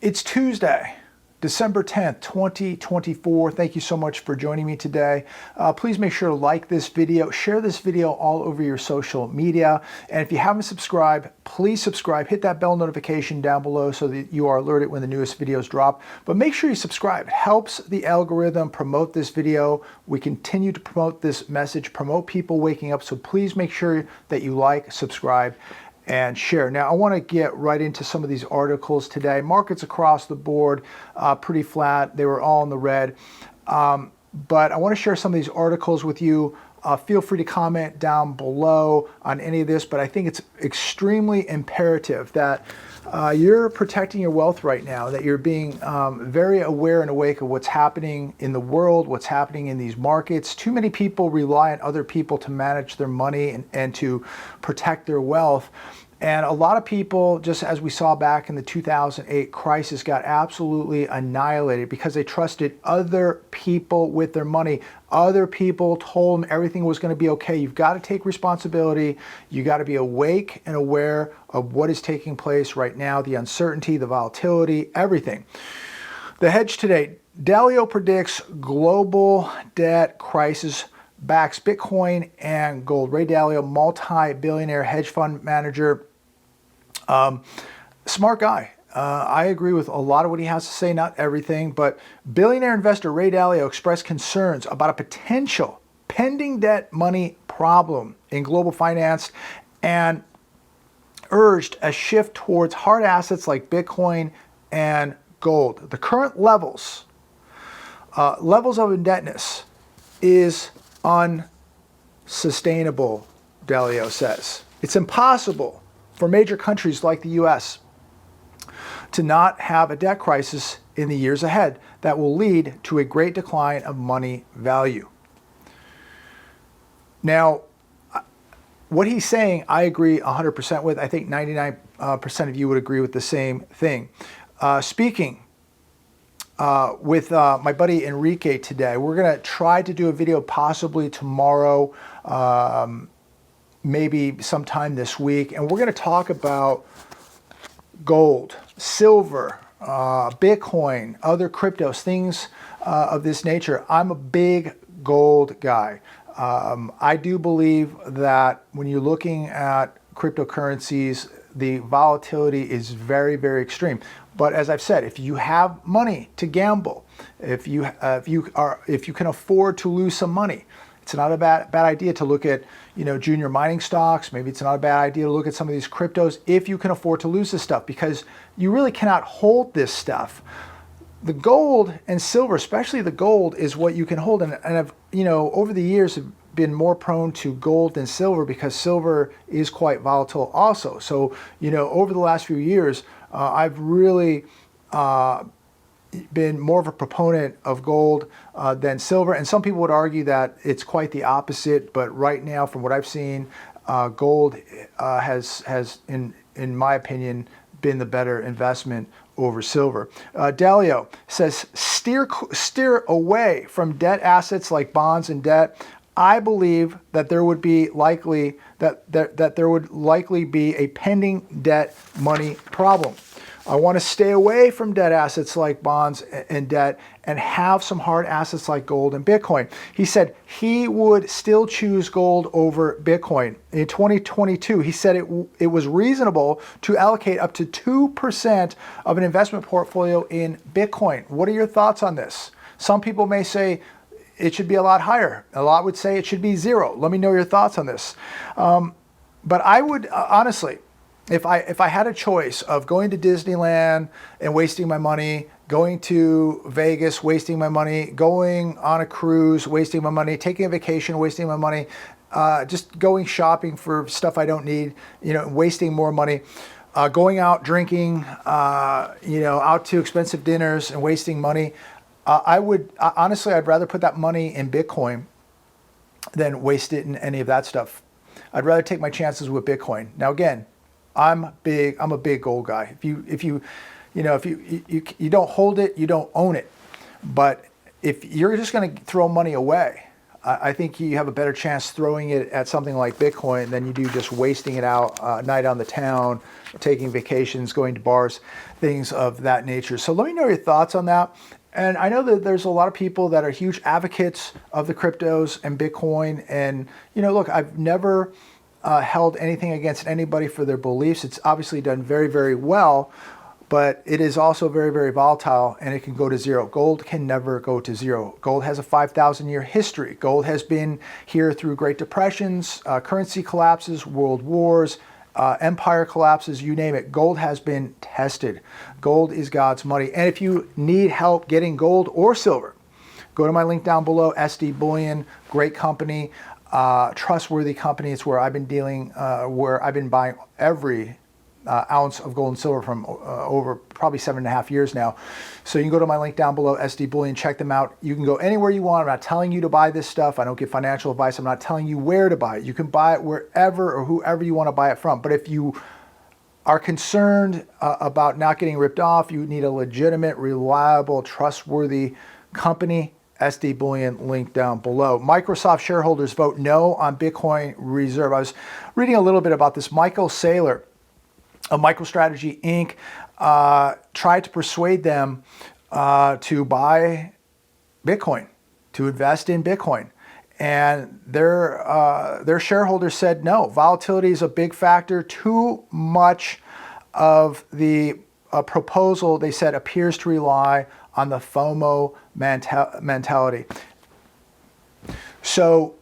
It's Tuesday, December 10th, 2024. Thank you so much for joining me today. Please make sure to like this video, share this video all over your social media. And if you haven't subscribed, please subscribe. Hit that bell notification down below so that you are alerted when the newest videos drop. But make sure you subscribe. It helps the algorithm promote this video. We continue to promote this message, promote people waking up. So please make sure that you like, subscribe, and share. Now, I want to get right into some of these articles today. Markets across the board, pretty flat. They were all in the red. But I want to share some of these articles with you. Feel free to comment down below on any of this, but I think it's extremely imperative that you're protecting your wealth right now, that you're being very aware and awake of what's happening in the world, what's happening in these markets. Too many people rely on other people to manage their money and to protect their wealth. And a lot of people, just as we saw back in the 2008 crisis, got absolutely annihilated because they trusted other people with their money. Other people told them everything was going to be okay. You've got to take responsibility. You got to be awake and aware of what is taking place right now, the uncertainty, the volatility, everything. The hedge today, Dalio predicts global debt crisis backs Bitcoin and gold. Ray Dalio, multi-billionaire hedge fund manager. Smart guy. I agree with a lot of what he has to say, not everything, but billionaire investor Ray Dalio expressed concerns about a potential pending debt money problem in global finance and urged a shift towards hard assets like Bitcoin and gold. The current levels of indebtedness is unsustainable, Dalio says. It's impossible for major countries like the US to not have a debt crisis in the years ahead that will lead to a great decline of money value. Now, what he's saying, I agree 100% with. I think 99% of you would agree with the same thing. Speaking with my buddy Enrique today, we're going to try to do a video possibly tomorrow, maybe sometime this week, and we're going to talk about gold, silver, Bitcoin, other cryptos, things of this nature. I'm a big gold guy. I do believe that when you're looking at cryptocurrencies, the volatility is very, very extreme. But as I've said, if you have money to gamble, if you can afford to lose some money, it's not a bad idea to look at, junior mining stocks. Maybe it's not a bad idea to look at some of these cryptos if you can afford to lose this stuff, because you really cannot hold this stuff. The gold and silver, especially the gold, is what you can hold. And I've, over the years have been more prone to gold than silver because silver is quite volatile also. So, over the last few years, I've really been more of a proponent of gold than silver, and some people would argue that it's quite the opposite. But right now, from what I've seen, gold has in my opinion been the better investment over silver. Dalio says steer away from debt assets like bonds and debt. I believe that there would be likely be a pending debt money problem. I want to stay away from debt assets like bonds and debt and have some hard assets like gold and Bitcoin. He said he would still choose gold over Bitcoin. In 2022, he said it was reasonable to allocate up to 2% of an investment portfolio in Bitcoin. What are your thoughts on this? Some people may say it should be a lot higher. A lot would say it should be 0. Let me know your thoughts on this. But I would honestly, if I had a choice of going to Disneyland and wasting my money, going to Vegas, wasting my money, going on a cruise, wasting my money, taking a vacation, wasting my money, just going shopping for stuff I don't need, wasting more money, going out drinking, out to expensive dinners and wasting money, honestly, I'd rather put that money in Bitcoin than waste it in any of that stuff. I'd rather take my chances with Bitcoin. Now, again, I'm a big gold guy. If you don't hold it, you don't own it. But if you're just going to throw money away, I think you have a better chance throwing it at something like Bitcoin than you do just wasting it out night on the town, taking vacations, going to bars, things of that nature. So let me know your thoughts on that. And I know that there's a lot of people that are huge advocates of the cryptos and Bitcoin. And, look, I've never held anything against anybody for their beliefs. It's obviously done very, very well, but it is also very, very volatile, and it can go to zero. Gold can never go to zero. Gold has a 5,000-year history. Gold has been here through Great Depressions, currency collapses, world wars, empire collapses, you name it. Gold has been tested. Gold is God's money. And if you need help getting gold or silver, go to my link down below, SD Bullion, great company, trustworthy company. It's where I've been dealing, where I've been buying every ounce of gold and silver from over probably 7.5 years now. So you can go to my link down below, SD Bullion, check them out. You can go anywhere you want. I'm not telling you to buy this stuff. I don't give financial advice. I'm not telling you where to buy it. You can buy it wherever or whoever you want to buy it from. But if you are concerned about not getting ripped off, you need a legitimate, reliable, trustworthy company. SD Bullion, link down below. Microsoft shareholders vote no on Bitcoin reserve. I was reading a little bit about this. Michael Saylor of MicroStrategy Inc. Tried to persuade them to buy Bitcoin, to invest in Bitcoin. And their shareholders said no. Volatility is a big factor. Too much of the proposal, they said, appears to rely on the FOMO mentality. So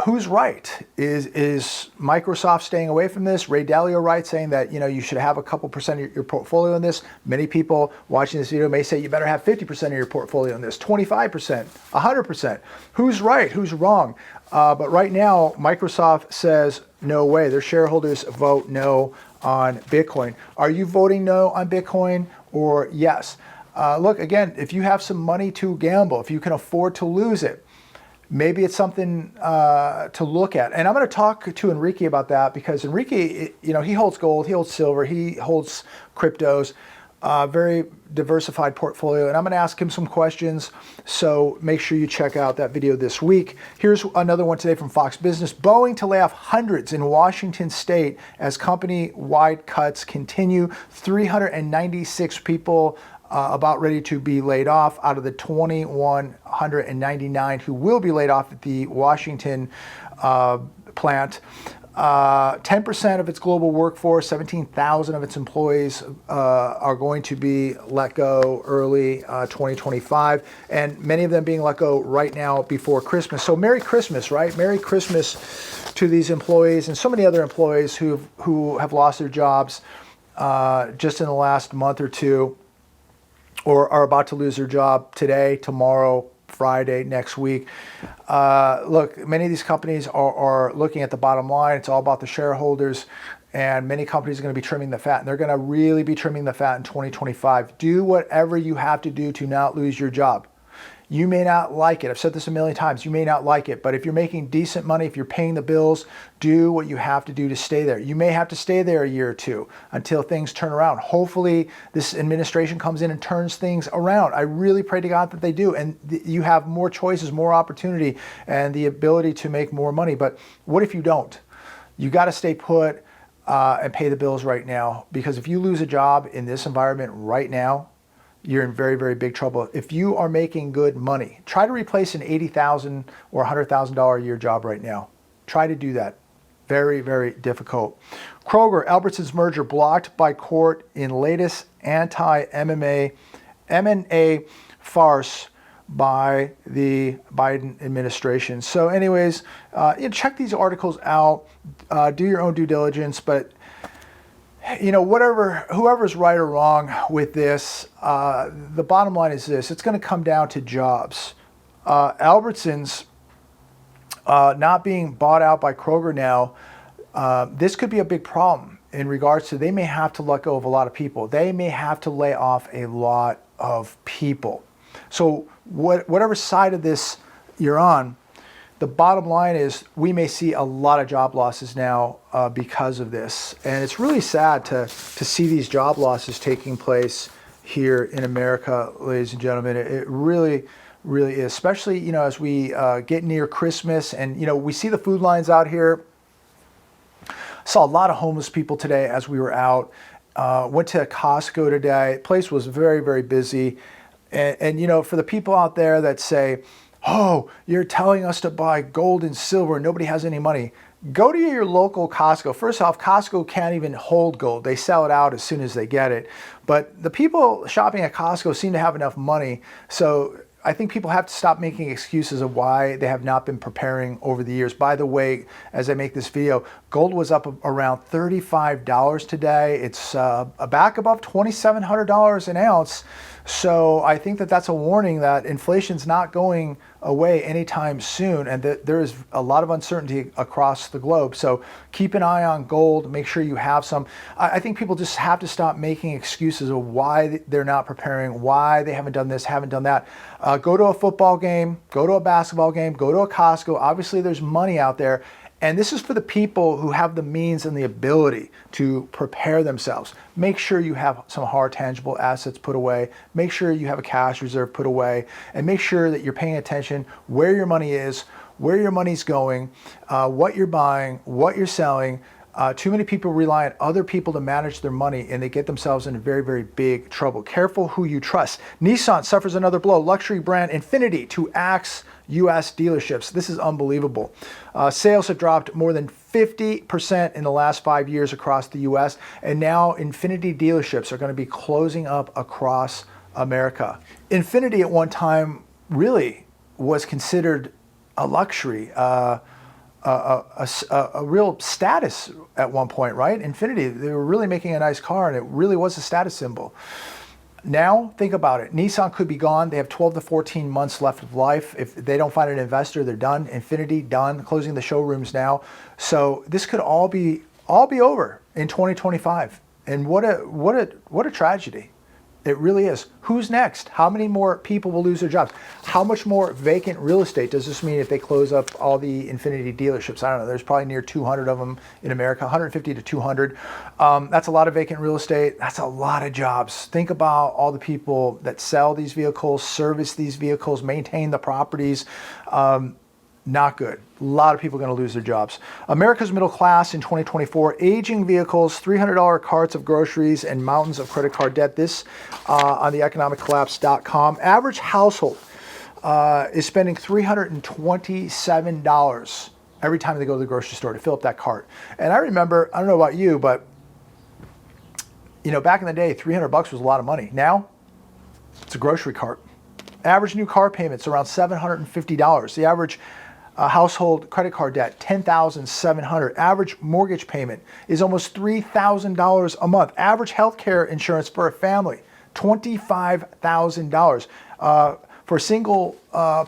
who's right? Is Microsoft staying away from this? Ray Dalio right, saying that you should have a couple percent of your portfolio in this. Many people watching this video may say you better have 50% of your portfolio in this, 25%, 100%. Who's right? Who's wrong? But right now, Microsoft says no way. Their shareholders vote no on Bitcoin. Are you voting no on Bitcoin or yes? Look, again, if you have some money to gamble, if you can afford to lose it, maybe it's something to look at. And I'm going to talk to Enrique about that, because Enrique, he holds gold, he holds silver, he holds cryptos, very diversified portfolio. And I'm going to ask him some questions. So make sure you check out that video this week. Here's another one today from Fox Business. Boeing to lay off hundreds in Washington state as company-wide cuts continue. 396 people about ready to be laid off out of the 2,199 who will be laid off at the Washington plant. 10% of its global workforce, 17,000 of its employees are going to be let go early 2025, and many of them being let go right now before Christmas. So Merry Christmas, right? Merry Christmas to these employees and so many other employees who have lost their jobs just in the last month or two, or are about to lose their job today, tomorrow, Friday, next week. Look, many of these companies are looking at the bottom line. It's all about the shareholders, and many companies are going to be trimming the fat, and they're going to really be trimming the fat in 2025. Do whatever you have to do to not lose your job. You may not like it. I've said this a million times. You may not like it, but if you're making decent money, if you're paying the bills, do what you have to do to stay there. You may have to stay there a year or two until things turn around. Hopefully this administration comes in and turns things around. I really pray to God that they do. And you have more choices, more opportunity, and the ability to make more money. But what if you don't? You got to stay put and pay the bills right now, because if you lose a job in this environment right now, you're in very, very big trouble. If you are making good money, try to replace an $80,000 or $100,000 a year job right now. Try to do that. Very, very difficult. Kroger, Albertsons merger blocked by court in latest anti-M&A farce by the Biden administration. So anyways, check these articles out, do your own due diligence, but whoever's right or wrong with this, the bottom line is this: it's going to come down to jobs. Albertsons not being bought out by Kroger now, this could be a big problem in regards to they may have to let go of a lot of people. They may have to lay off a lot of people. So whatever side of this you're on, the bottom line is we may see a lot of job losses now because of this. And it's really sad to see these job losses taking place here in America, ladies and gentlemen. It really, really is, especially, as we get near Christmas and, we see the food lines out here. Saw a lot of homeless people today as we were out. Went to Costco today. Place was very, very busy. And for the people out there that say, oh, you're telling us to buy gold and silver and nobody has any money. Go to your local Costco. First off, Costco can't even hold gold. They sell it out as soon as they get it. But the people shopping at Costco seem to have enough money. So I think people have to stop making excuses of why they have not been preparing over the years. By the way, as I make this video, gold was up around $35 today. It's back above $2,700 an ounce. So I think that that's a warning that inflation's not going away anytime soon, and that there is a lot of uncertainty across the globe. So keep an eye on gold, make sure you have some. I think people just have to stop making excuses of why they're not preparing, why they haven't done this, haven't done that. Go to a football game, go to a basketball game, go to a Costco. Obviously there's money out there. And this is for the people who have the means and the ability to prepare themselves. Make sure you have some hard tangible assets put away. Make sure you have a cash reserve put away. And make sure that you're paying attention where your money is, where your money's going, what you're buying, what you're selling. Too many people rely on other people to manage their money, and they get themselves in very, very big trouble. Careful who you trust. Nissan suffers another blow. Luxury brand Infiniti to axe U.S. dealerships. This is unbelievable. Sales have dropped more than 50% in the last 5 years across the U.S., and now Infiniti dealerships are going to be closing up across America. Infiniti at one time really was considered a luxury, a real status at one point, right? Infiniti, they were really making a nice car, and it really was a status symbol. Now, think about it. Nissan could be gone. They have 12 to 14 months left of life. If they don't find an investor, they're done. Infiniti, done. Closing the showrooms now. So this could all be over in 2025. And what a tragedy. It really is. Who's next? How many more people will lose their jobs? How much more vacant real estate does this mean if they close up all the Infiniti dealerships? I don't know. There's probably near 200 of them in America, 150 to 200. That's a lot of vacant real estate. That's a lot of jobs. Think about all the people that sell these vehicles, service these vehicles, maintain the properties. Not good. A lot of people are going to lose their jobs. America's middle class in 2024, aging vehicles, $300 carts of groceries, and mountains of credit card debt. This on the economiccollapse.com. Average household is spending $327 every time they go to the grocery store to fill up that cart. And I remember, I don't know about you, but back in the day, $300 was a lot of money. Now, it's a grocery cart. Average new car payments around $750. The average household credit card debt, $10,700. Average mortgage payment is almost $3,000 a month. Average healthcare insurance for a family, $25,000. For a single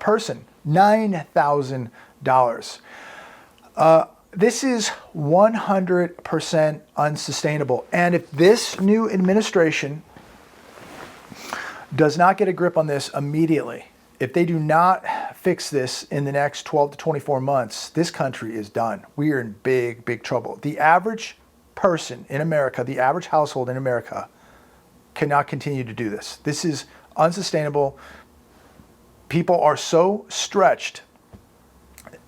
person, $9,000. This is 100% unsustainable. And if this new administration does not get a grip on this immediately, if they do not fix this in the next 12 to 24 months, this country is done. We are in big, big trouble. The average person in America, the average household in America cannot continue to do this. This is unsustainable. People are so stretched.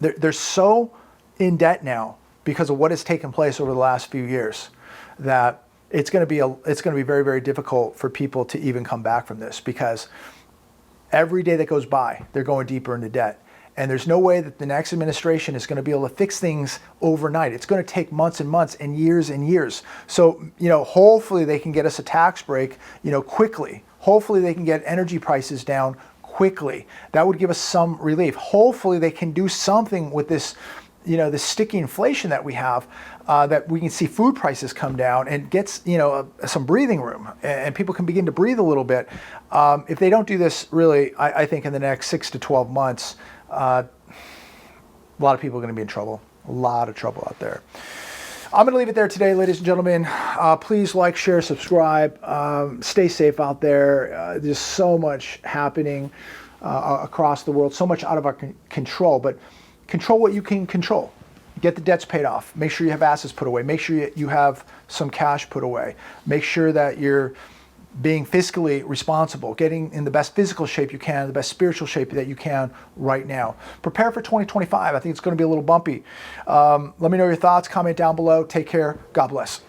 They're so in debt now because of what has taken place over the last few years that it's going to be very, very difficult for people to even come back from this, because every day that goes by, they're going deeper into debt. And there's no way that the next administration is going to be able to fix things overnight. It's going to take months and months and years. So, hopefully they can get us a tax break, quickly. Hopefully they can get energy prices down quickly. That would give us some relief. Hopefully they can do something with this, this sticky inflation that we have, that we can see food prices come down and gets, some breathing room, and people can begin to breathe a little bit. If they don't do this, really, I think in the next 6 to 12 months, a lot of people are going to be in trouble. A lot of trouble out there. I'm going to leave it there today, ladies and gentlemen. Please like, share, subscribe. Stay safe out there. There's so much happening across the world, so much out of our control, but control what you can control. Get the debts paid off. Make sure you have assets put away. Make sure you have some cash put away. Make sure that you're being fiscally responsible, getting in the best physical shape you can, the best spiritual shape that you can right now. Prepare for 2025. I think it's going to be a little bumpy. Let me know your thoughts. Comment down below. Take care. God bless.